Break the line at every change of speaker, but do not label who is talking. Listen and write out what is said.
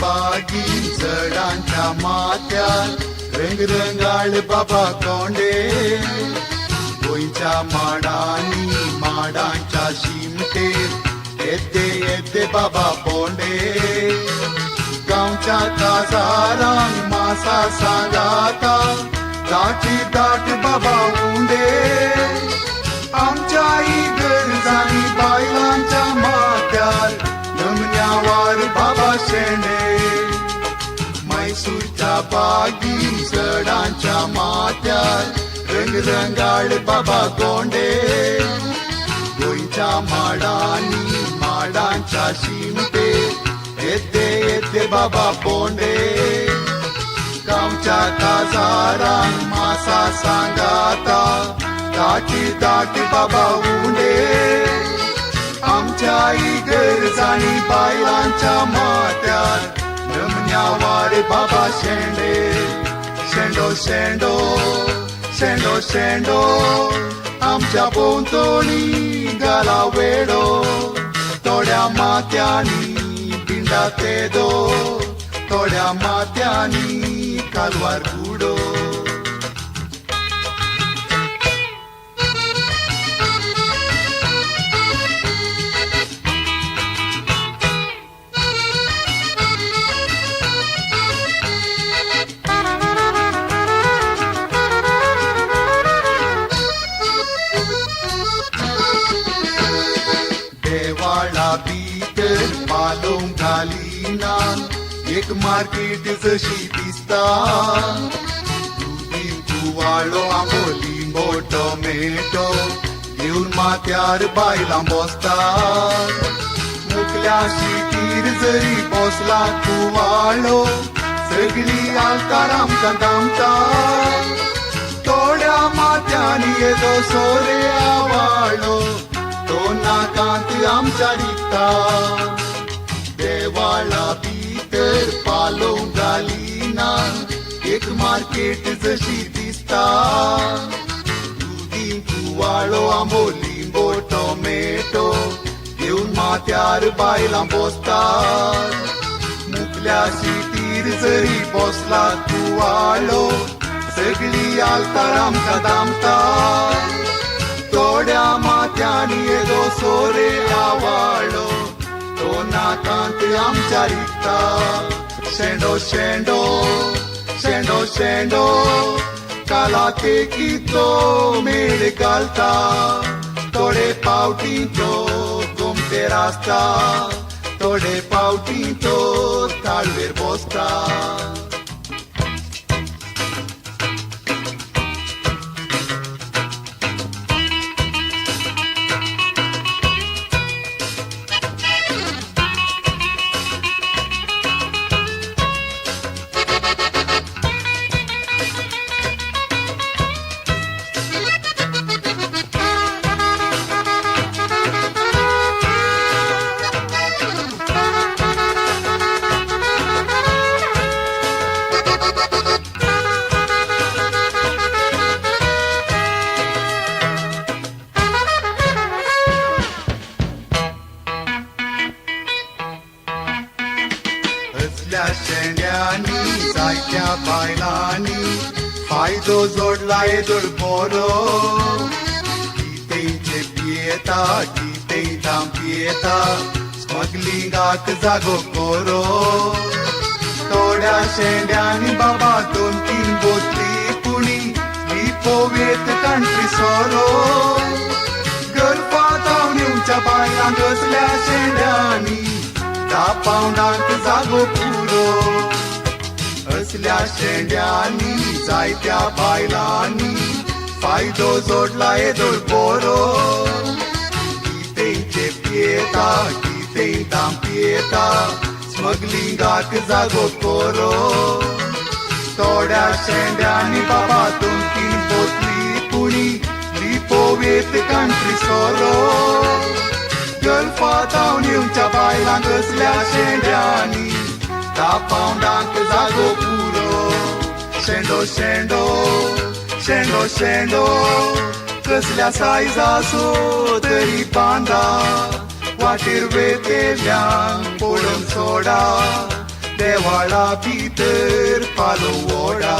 बागी झाडांच्या माथ्यात रंगरंगाळ बाबा कोंडे गोंयच्या माडांच्या शिमटेर येते येते बाबा पोंडे गांवच्या काजारांक मासा सांगाता दाटी दाट बाबा उंडे आमच्या इगर्जांनी बायलांच्या माथ्यार नमन्यावार बाबा शेंडे मैसूरच्या बागी झाडांच्या माथ्यार रंगरंगाळ बाबा कोंडे गोंयच्या माडांच्या शिमटेर येते येते बाबा पोंडे गांवच्या काजारांक मासा सांगाता दाटी दाटी बाबा उंडे आमच्या इगर्जांनी बायलांच्या माथ्यार नमन्यावार बाबा शेंडे शेंडो शेंडो शेंडो शेंडो आमच्या भोंवतणी घाला वेडो थोड्या माथ्यांनी पिंडा तेदो थोड्या माथ्यांनी कालवार बुडो देवाळा भितर पालोंक घालिना एक मार्केट जशी दिसता दुदी कुवाळो आंबोली टोमॅटो घेवन माथ्यार बायलां बसता मुखल्या शिटीर जरी बसला कुवाळो सगळी आलतार आमकां दामता थोड्या माथ्यांनी येदो सोरे आवाळो तो नाकांत आमच्या दिसता देवाळा भितर पालोंक घालिना एक मार्केट जशी दिसता दुदी कुवाळो आंबोली टोमॅटो घेवन माथ्यार बायलां बसता मुखल्या सिटीर जरी बसला कुवाळो सगळी आलतार आमकां दामता थोड्या माथ्यांनी येदो सोरे आवाळो तो नाकांत आमच्या दिसता शेंडो शेंडो शेंडो शेंडो काला तेकीचो मेळ घालता थोडे पावटी तो गोमतेर आसता थोडे पावटी तो ताळवेर बसता शेंड्यांनी जायत्या बायलांनी फायदो जोडला येदोळ बरो कितेंचे पियेता कितें दाम पियेता स्मगलिंगाक जागो कोरो थोड्या शेंड्यांनी बाबा 2-3 बोतली कुणी लिपोवेत कंट्री सोरो गरफा जावन येवच्या बायलांक असल्या शेंड्यांनी 10 पावंडांक जागो पुरो असल्या शेंड्यांनी जायत्या बायलांनी फायदो जोडला येदोळ बरो कितेंचे पियेता कितें दाम पियेता स्मगलिंगाक जागो कोरो थोड्या शेंड्यांनी बाबा 2-3 बोतली कुणी लिपोवेत कंट्री सोरो गल्फा जावन येवच्या बायलांक असल्या शेंड्यांनी 10 पावंडांक जागो पुरो शेंडो शेंडो शेंडो शेंडो कसल्या सायजाचो तरी बांदा वाटेर वेतेल्यांक पडोवन सोडा वाळा भितर पालो ओडा